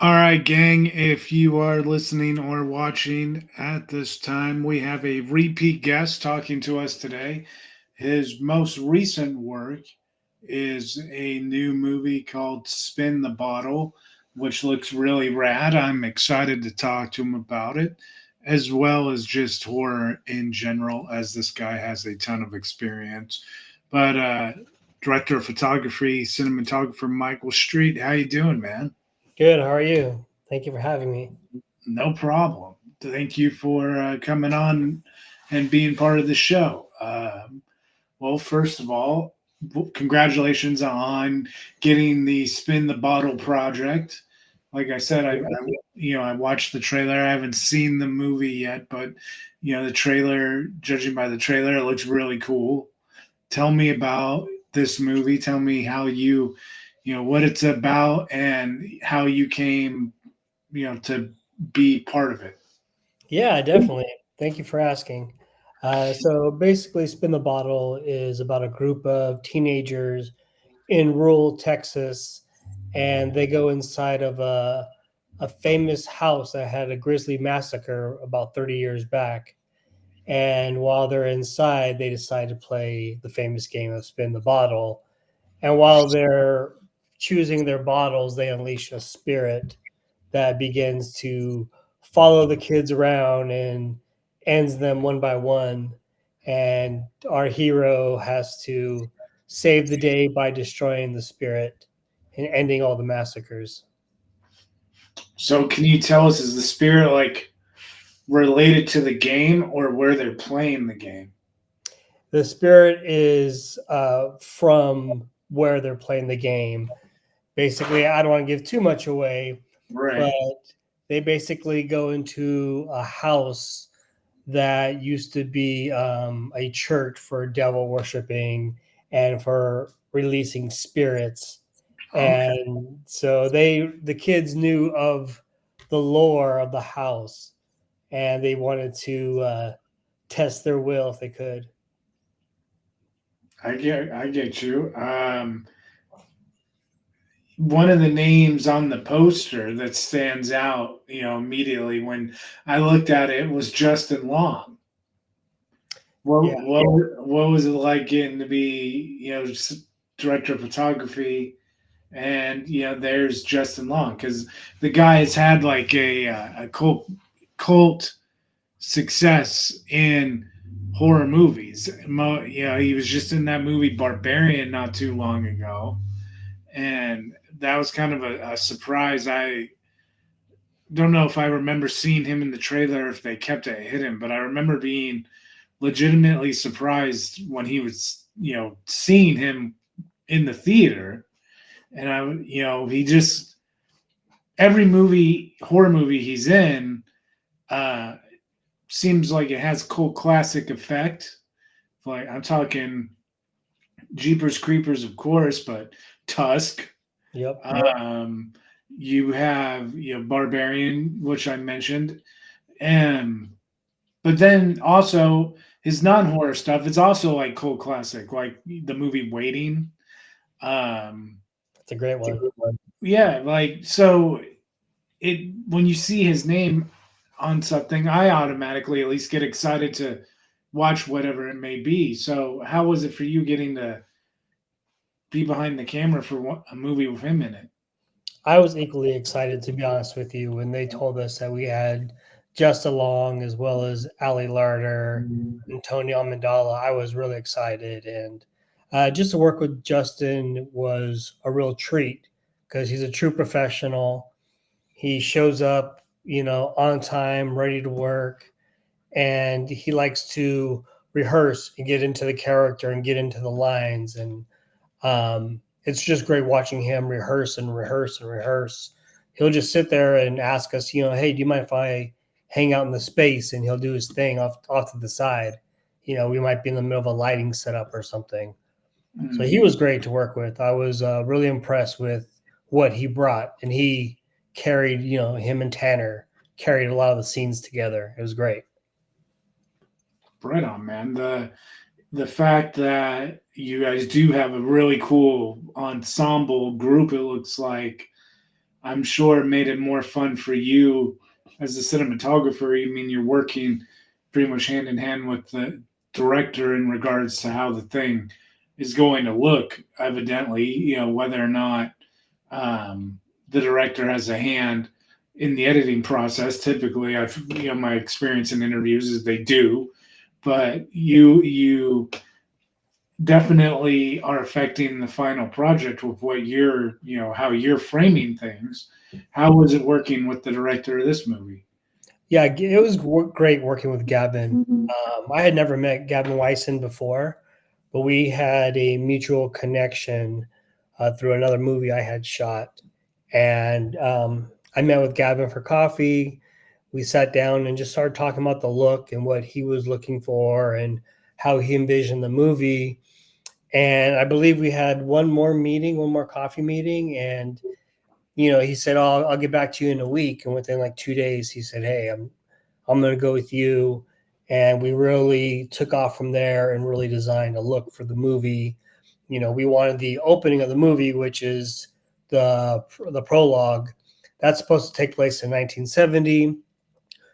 All right, gang, if you are listening or watching at this time, we have a repeat guest talking to us today. His most recent work is a new movie called Spin the Bottle, which looks really rad. I'm excited to talk to him about it, as well as just horror in general, as this guy has a ton of experience. But director of photography, cinematographer Michael Street, how you doing, man? Good. How are you? Thank you for having me. No problem. Thank you for coming on and being part of the show. Well, first of all, congratulations on getting the Spin the Bottle project. Like I said, Thank you. I watched the trailer. I haven't seen the movie yet, but the trailer, judging by the trailer, it looks really cool. Tell me about this movie. Tell me how what it's about and how you came, to be part of it. Yeah, definitely. Thank you for asking. So basically, Spin the Bottle is about a group of teenagers in rural Texas, and they go inside of a famous house that had a grisly massacre about 30 years back. And while they're inside, they decide to play the famous game of Spin the Bottle. And while they're choosing their bottles, they unleash a spirit that begins to follow the kids around and ends them one by one. And our hero has to save the day by destroying the spirit and ending all the massacres. So, can you tell us, is the spirit like related to the game or where they're playing the game? The spirit is from where they're playing the game. Basically, I don't want to give too much away, but Right. they basically go into a house that used to be a church for devil worshiping and for releasing spirits. Okay. And so the kids knew of the lore of the house, and they wanted to test their will if they could. I get you. One of the names on the poster that stands out, immediately when I looked at it was Justin Long. Yeah, What was it like getting to be, director of photography, and there's Justin Long because the guy has had like a cult success in horror movies. He was just in that movie Barbarian not too long ago, and that was kind of a surprise. I don't know if I remember seeing him in the trailer if they kept it hidden, but I remember being legitimately surprised when he was, seeing him in the theater, and he just every horror movie he's in, uh, seems like it has cool classic effect. Like I'm talking Jeepers Creepers, of course, but Tusk. yep. Um, you have Barbarian, which I mentioned, and but then also his non-horror stuff. It's also like cool classic, like the movie Waiting. Um, That's a great one. yeah, like so it when you see his name on something, I automatically at least get excited to watch whatever it may be. So, how was it for you getting to be behind the camera for a movie with him in it? I was equally excited, to be honest with you, when they told us that we had Just Along as well as Ali Larder and Tony Amidala. I was really excited. And just to work with Justin was a real treat because he's a true professional. He shows up, on time, ready to work, and he likes to rehearse and get into the character and get into the lines. And it's just great watching him rehearse and rehearse and rehearse. He'll just sit there and ask us, hey, do you mind if I hang out in the space? And he'll do his thing off to the side. We might be in the middle of a lighting setup or something. So he Mm. was great to work with. I was really impressed with what he brought, and he carried, him and Tanner carried a lot of the scenes together. It was great. Right on, man. The fact that you guys do have a really cool ensemble group, it looks like. I'm sure it made it more fun for you as a cinematographer. I mean, you're working pretty much hand in hand with the director in regards to how the thing is going to look. Evidently, whether or not the director has a hand in the editing process. Typically, my experience in interviews is they do, but you definitely are affecting the final project with what you're, how you're framing things. How was it working with the director of this movie? Yeah, it was great working with Gavin. I had never met Gavin Weisen before, but we had a mutual connection through another movie I had shot. And I met with Gavin for coffee. We sat down and just started talking about the look and what he was looking for and how he envisioned the movie. And I believe we had one more meeting, one more coffee meeting. And, he said, "Oh, I'll get back to you in a week." And within like 2 days, he said, "Hey, I'm going to go with you." And we really took off from there and really designed a look for the movie. We wanted the opening of the movie, which is the prologue. That's supposed to take place in 1970.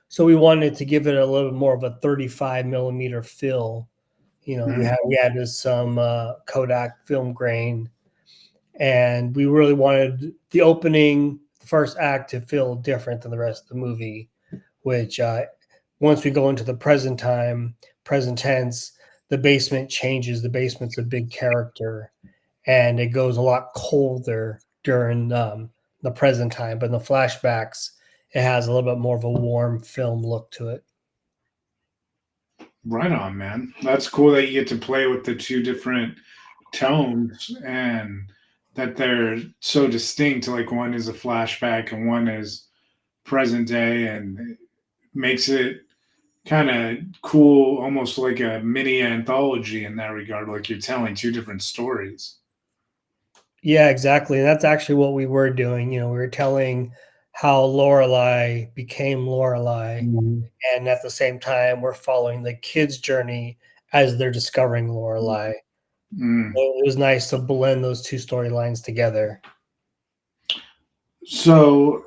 So we wanted to give it a little bit more of a 35 millimeter fill. We added some Kodak film grain, and we really wanted the opening, the first act, to feel different than the rest of the movie. Which once we go into the present tense, the basement changes. The basement's a big character, and it goes a lot colder during the present time. But in the flashbacks, it has a little bit more of a warm film look to it. Right on, man. That's cool that you get to play with the two different tones and that they're so distinct. Like one is a flashback and one is present day, and it makes it kind of cool, almost like a mini anthology in that regard. Like you're telling two different stories. Yeah, exactly. And that's actually what we were doing. We were telling how Lorelai became Lorelai, and at the same time, we're following the kids' journey as they're discovering Lorelai. Mm. It was nice to blend those two storylines together. So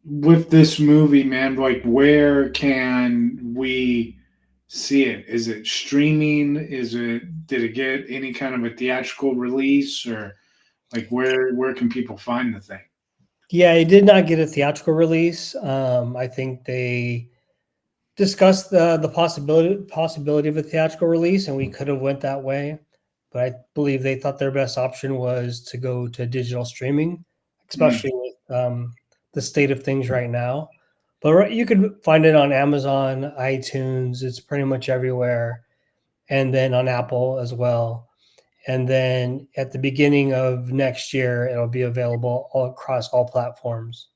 with this movie, man, like where can we see it? Is it streaming? Did it get any kind of a theatrical release, or like where can people find the thing? Yeah, it did not get a theatrical release. I think they discussed the possibility of a theatrical release, and we could have went that way. But I believe they thought their best option was to go to digital streaming, Mm, especially with the state of things right now. But you could find it on Amazon, iTunes. It's pretty much everywhere, and then on Apple as well. And then at the beginning of next year, it'll be available all across all platforms.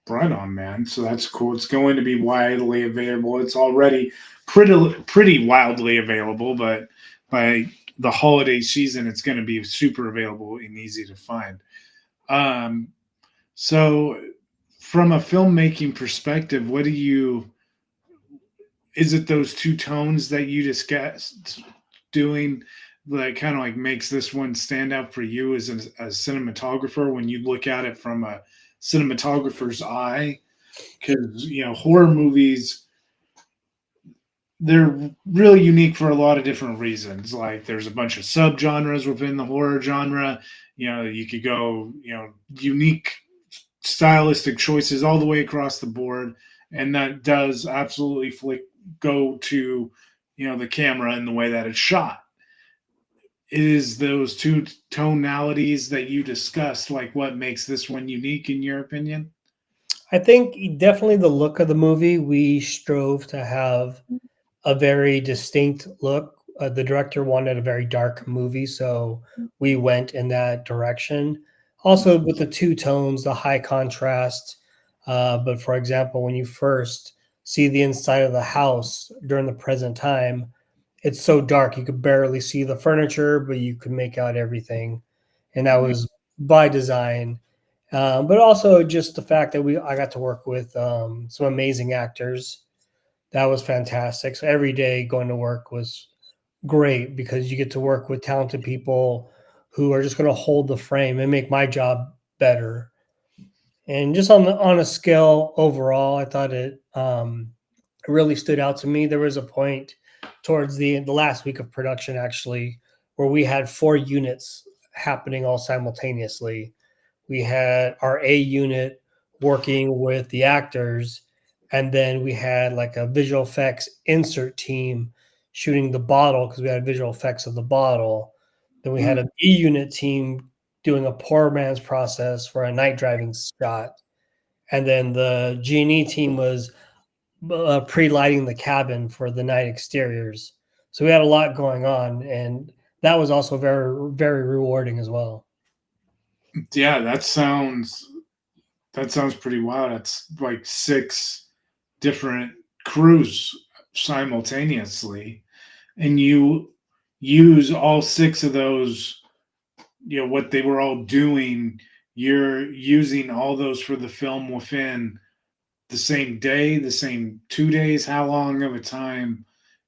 right on, man. So that's cool. It's going to be widely available. It's already pretty wildly available, but by the holiday season, it's going to be super available and easy to find. Um, so, from a filmmaking perspective, what do you? Is it those two tones that you discussed doing that kind of like makes this one stand out for you as a cinematographer when you look at it from a cinematographer's eye? Because horror movies, they're really unique for a lot of different reasons. Like there's a bunch of subgenres within the horror genre. You could go unique stylistic choices all the way across the board, and that does absolutely go to the camera and the way that it's shot. Is those two tonalities that you discussed like what makes this one unique in your opinion? I think definitely the look of the movie, we strove to have a very distinct look. The director wanted a very dark movie, so we went in that direction. Also, with the two tones, the high contrast. But for example, when you first see the inside of the house during the present time, it's so dark you could barely see the furniture, but you could make out everything, and that was by design. But also just the fact that I got to work with some amazing actors. That was fantastic. So every day going to work was great because you get to work with talented people who are just going to hold the frame and make my job better. And just on a scale overall, I thought it really stood out to me. There was a point towards the last week of production actually where we had 4 units happening all simultaneously. We had our A unit working with the actors, and then we had like a visual effects insert team shooting the bottle because we had visual effects of the bottle. Then we had a Mm. B unit team doing a poor man's process for a night driving shot, and then the G&E team was pre-lighting the cabin for the night exteriors. So we had a lot going on, and that was also very rewarding as well. Yeah, that sounds pretty wild. That's like six different crews simultaneously, and you use all six of those. What they were all doing. You're using all those for the film within the same day, the same 2 days. How long of a time?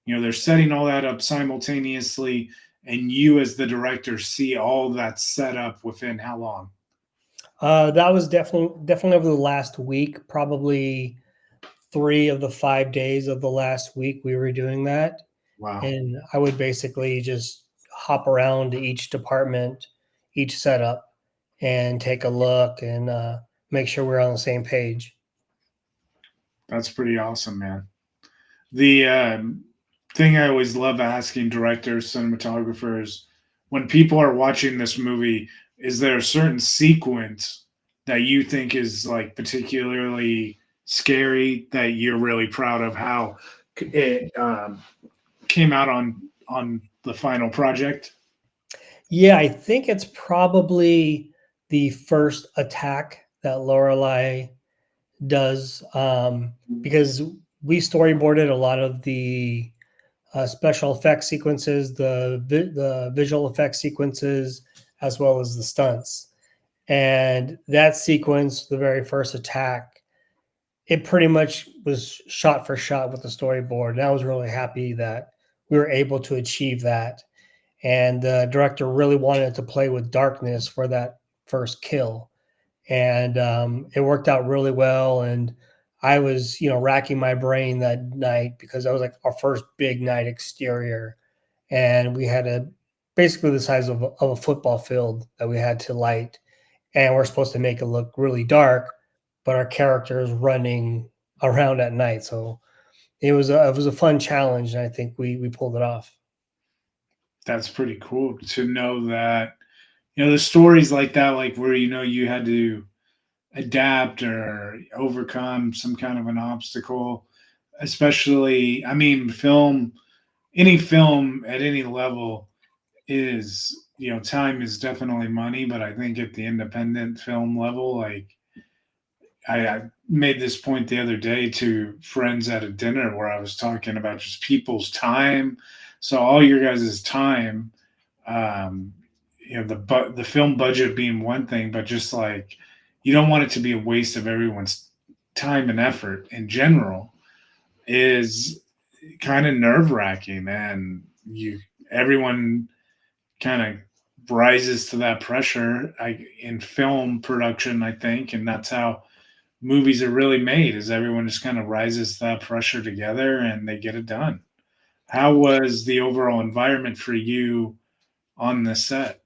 They're setting all that up simultaneously, and you, as the director, see all that set up within how long? That was definitely over the last week, probably 3 of the 5 days of the last week we were doing that. Wow. And I would basically just hop around to each department, each setup, and take a look and make sure we're on the same page. That's pretty awesome, man. The thing I always love asking directors, cinematographers, when people are watching this movie, is there a certain sequence that you think is like particularly scary that you're really proud of how it came out on the final project? Yeah, I think it's probably the first attack that Lorelai does, because we storyboarded a lot of the special effects sequences, the visual effects sequences, as well as the stunts. And that sequence, the very first attack, it pretty much was shot for shot with the storyboard. And I was really happy that we were able to achieve that. And the director really wanted to play with darkness for that first kill, and it worked out really well. And I was, racking my brain that night because that was like our first big night exterior, and we had a basically the size of a football field that we had to light, and we're supposed to make it look really dark, but our character is running around at night. So it was a fun challenge, and I think we pulled it off. That's pretty cool to know that the stories like that, like where you had to adapt or overcome some kind of an obstacle, especially, I mean, any film at any level is, time is definitely money, but I think at the independent film level, like I made this point the other day to friends at a dinner where I was talking about just people's time. So all your guys' time, um, the film budget being one thing, but just like you don't want it to be a waste of everyone's time and effort in general is kind of nerve wracking, and everyone kind of rises to that pressure in film production, I think, and that's how movies are really made. Is everyone just kind of rises to that pressure together and they get it done. How was the overall environment for you on the set?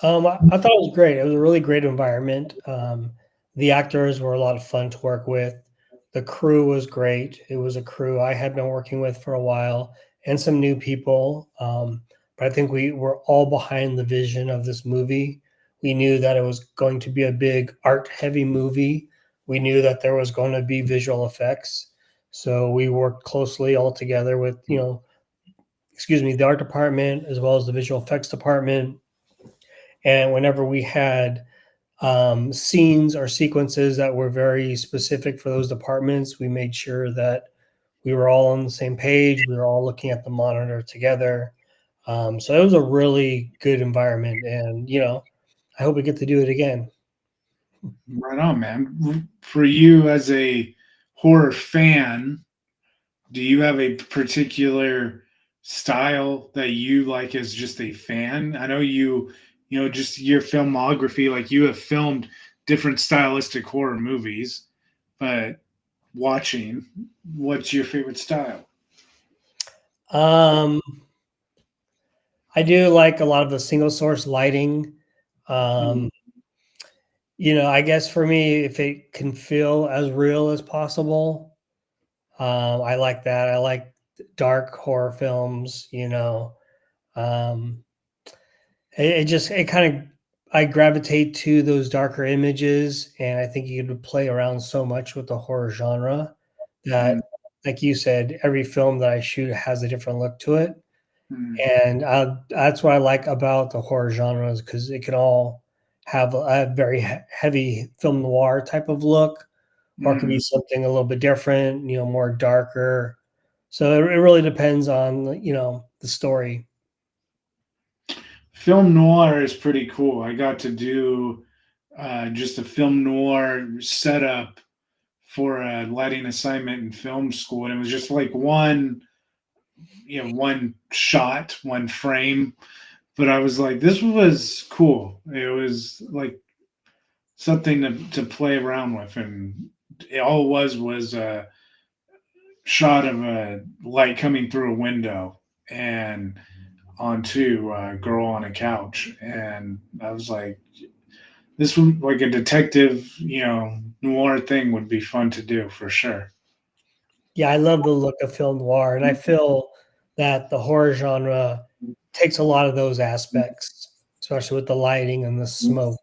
I thought it was great. It was a really great environment. The actors were a lot of fun to work with. The crew was great. It was a crew I had been working with for a while and some new people. But I think we were all behind the vision of this movie. We knew that it was going to be a big art heavy movie. We knew that there was going to be visual effects. So we worked closely all together with, the art department as well as the visual effects department. And whenever we had scenes or sequences that were very specific for those departments, we made sure that we were all on the same page. We were all looking at the monitor together. So it was a really good environment. And, I hope we get to do it again. Right on, man. For you as a horror fan, do you have a particular style that you like as just a fan? I know just your filmography. Like you have filmed different stylistic horror movies, but watching, what's your favorite style? Um, I do like a lot of the single source lighting. Mm, Um, I guess for me, if it can feel as real as possible, I like that. I like dark horror films. Um, it kind of I gravitate to those darker images, and I think you could play around so much with the horror genre mm, that, like you said, every film that I shoot has a different look to it. mm, And that's what I like about the horror genres because it can all have a very heavy film noir type of look, or it could be mm. something a little bit different, more darker. So it really depends on the story. Film noir is pretty cool. I got to do just a film noir setup for a lighting assignment in film school, and it was just like one shot, one frame. But I was like, this was cool. It was like something to play around with, and all it was a shot of a light coming through a window and onto a girl on a couch, and I was like, this would like a detective, noir thing would be fun to do for sure. Yeah, I love the look of film noir, and I feel that the horror genre takes a lot of those aspects, especially with the lighting and the smoke,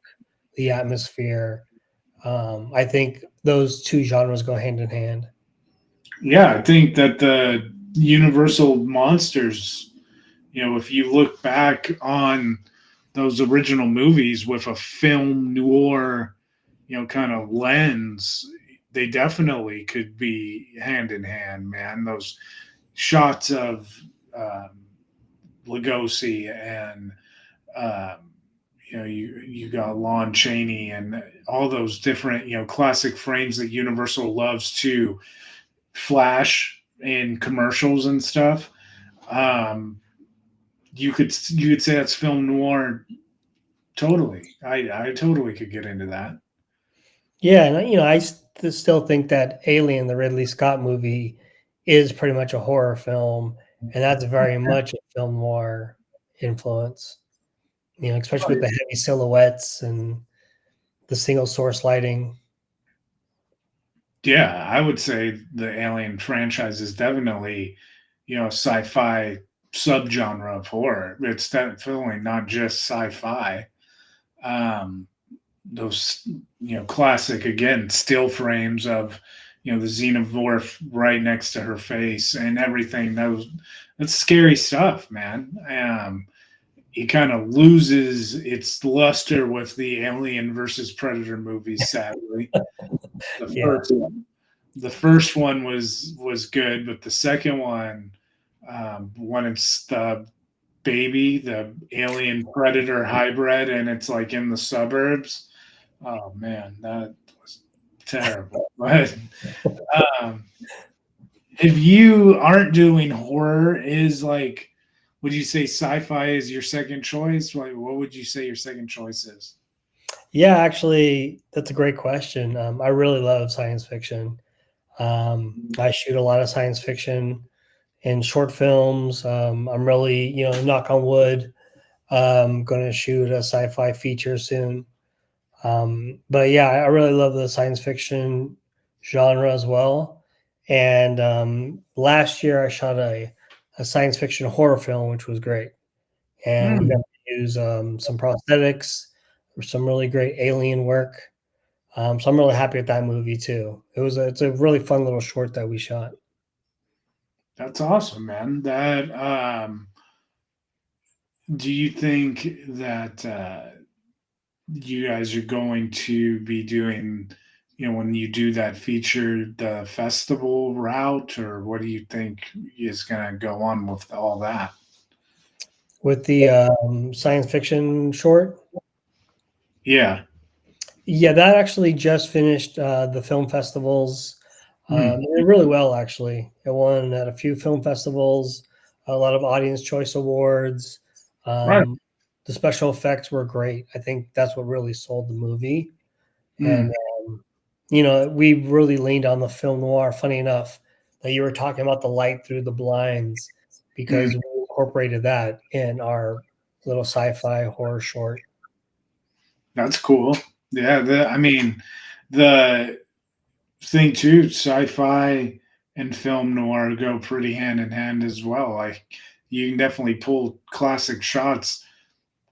the atmosphere. I think those two genres go hand in hand. Yeah, I think that the Universal monsters, if you look back on those original movies with a film noir, kind of lens, they definitely could be hand in hand, man. Those shots of um, Lugosi and um, you got Lon Chaney and all those different classic frames that Universal loves to flash in commercials and stuff. Um, you could say that's film noir. Totally, I totally could get into that. Yeah, and I still think that Alien, the Ridley Scott movie, is pretty much a horror film, and that's very much a film noir influence. Especially with the heavy silhouettes and the single source lighting. Yeah, I would say the Alien franchise is definitely sci-fi subgenre of horror. It's definitely not just sci-fi. Um, those classic again still frames of the xenomorph right next to her face and everything. That's scary stuff, man. He kind of loses its luster with the Alien versus Predator movies, sadly. the Yeah. first the first one was good, but the second one, when it's the baby, the alien predator hybrid, and it's like in the suburbs. Oh man, that was terrible. But um, if you aren't doing horror, is like, would you say sci-fi is your second choice? Like, what would you say your second choice is? Yeah, actually, that's a great question. I really love science fiction. I shoot a lot of science fiction in short films. I'm really, knock on wood, going to shoot a sci-fi feature soon. But yeah, I really love the science fiction genre as well. And last year I shot a science fiction horror film, which was great. And we got Hmm, to use some prosthetics, some really great alien work. So I'm really happy with that movie too. It's a really fun little short that we shot. that's awesome, man. That do you think that you guys are going to be doing, when you do that feature, the festival route, or what do you think is going to go on with all that? With the science fiction short. Yeah. Yeah, that actually just finished the film festivals. Hmm. It did really well, actually. It won at a few film festivals, a lot of audience choice awards. Right. Um, The special effects were great. I think that's what really sold the movie. And, Mm, we really leaned on the film noir. Funny enough, that you were talking about the light through the blinds mm, because we incorporated that in our little sci-fi horror short. that's cool. Yeah, I mean, the thing too, sci-fi and film noir go pretty hand in hand as well. Like you can definitely pull classic shots,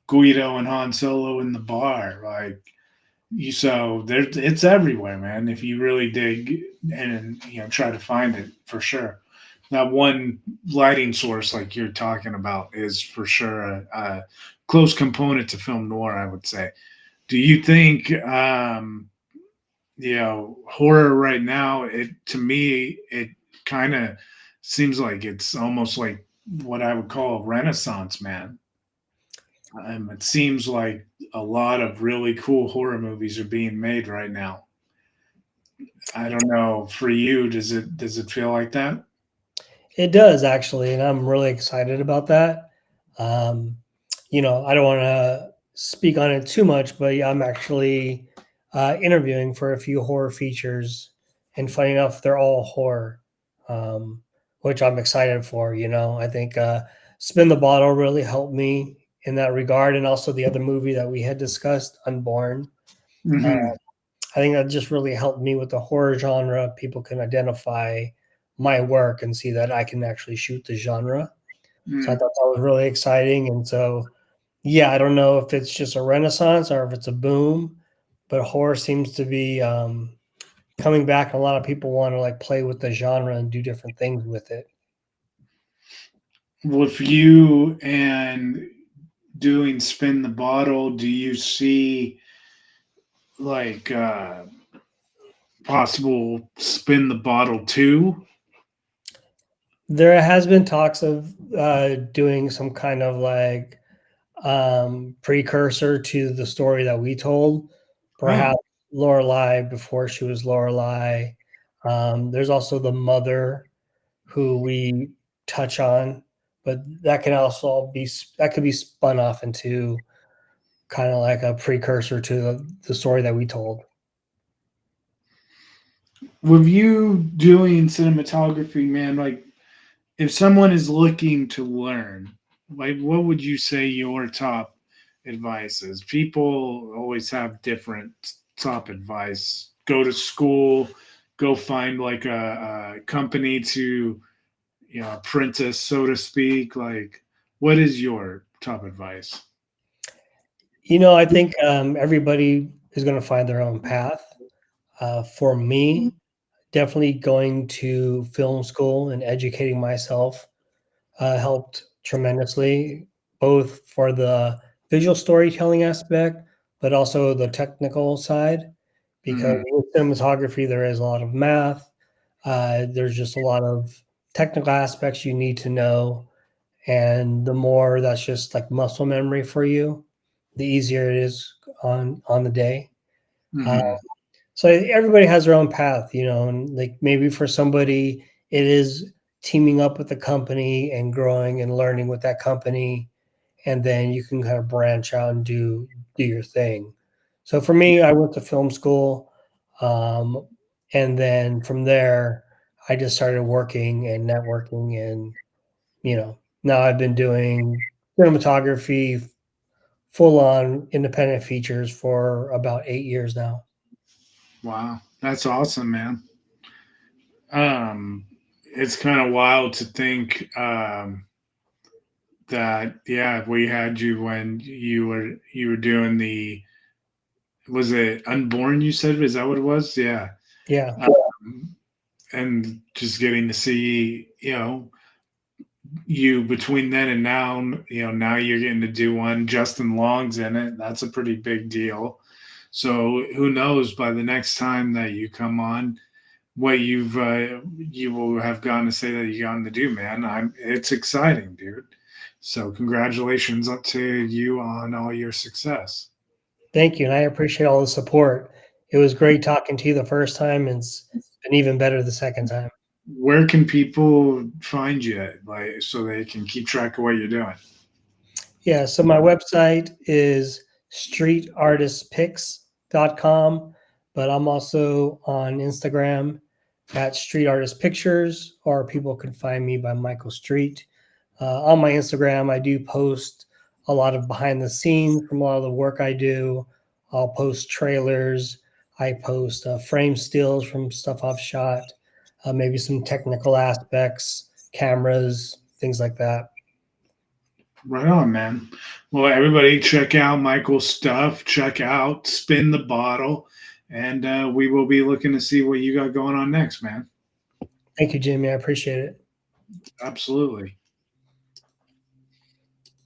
Guido and Han Solo in the bar, like you. So there, it's everywhere, man. If you really dig and try to find it, for sure. That one lighting source, like you're talking about, is for sure a close component to film noir, I would say. Do you think horror right now, it to me it kind of seems like it's almost like what I would call a renaissance, man. It seems like a lot of really cool horror movies are being made right now. I don't know, for you, does it feel like that? It does actually, and I'm really excited about that. Um, I don't want to speak on it too much, but yeah, I'm actually interviewing for a few horror features, and funny enough, they're all horror, um, which I'm excited for. I think Spin the Bottle really helped me in that regard, and also the other movie that we had discussed, Unborn. Uh, Hmm. I think that just really helped me with the horror genre. People can identify my work and see that I can actually shoot the genre. So I Mm. thought that was really exciting. And so, yeah, I don't know if it's just a renaissance or if it's a boom, but horror seems to be coming back. A lot of people want to like play with the genre and do different things with it. With you and doing spin the bottle, do you see like possible spin the bottle too? There has been talks of doing some kind of like precursor to the story that we told, Oh. perhaps Lorelai before she was Lorelai. There's also the mother who we touch on, but that can also be that could be spun off into kind of like a precursor to the story that we told. With you doing cinematography, man, like if someone is looking to learn, like what would you say your top advice is? People always have different top advice. Go to school, go find like a company to apprentice, so to speak. Like, what is your top advice? I think everybody is going to find their own path. For me, definitely going to film school and educating myself helped tremendously, both for the visual storytelling aspect, but also the technical side. Because Hmm. in cinematography, there is a lot of math. There's just a lot of technical aspects you need to know, and the more that's just like muscle memory for you, the easier it is on the day. Uh, Hmm. so everybody has their own path, and like maybe for somebody it is teaming up with the company and growing and learning with that company, and then you can kind of branch out and do your thing. So for me, I went to film school, um, and then from there, I just started working and networking, and now I've been doing cinematography, full on independent features for about 8 years now. Wow, that's awesome, man. It's kind of wild to think that we had you when you were doing the, was it Unborn, you said? Is that what it was? Yeah. Yeah. Um, and just getting to see, you between then and now, now you're getting to do one. Justin Long's in it. That's a pretty big deal. So who knows, by the next time that you come on, what you will have gotten to say that you gotten to do, man. It's exciting, dude. So congratulations up to you on all your success. Thank you. And I appreciate all the support. It was great talking to you the first time, and it's been even better the second time. Where can people find you, like, so they can keep track of what you're doing? Yeah, so my website is streetartistpics.com, but I'm also on Instagram at Street Artist Pictures, or people can find me by Michael Street. On my Instagram, I do post a lot of behind the scenes from a lot of the work I do. I'll post trailers. I post frame stills from stuff I've shot, maybe some technical aspects, cameras, things like that. Right on, man. Well, everybody, check out Michael's stuff. Check out Spin the Bottle, and we will be looking to see what you got going on next, man. Thank you, Jimmy. I appreciate it. Absolutely.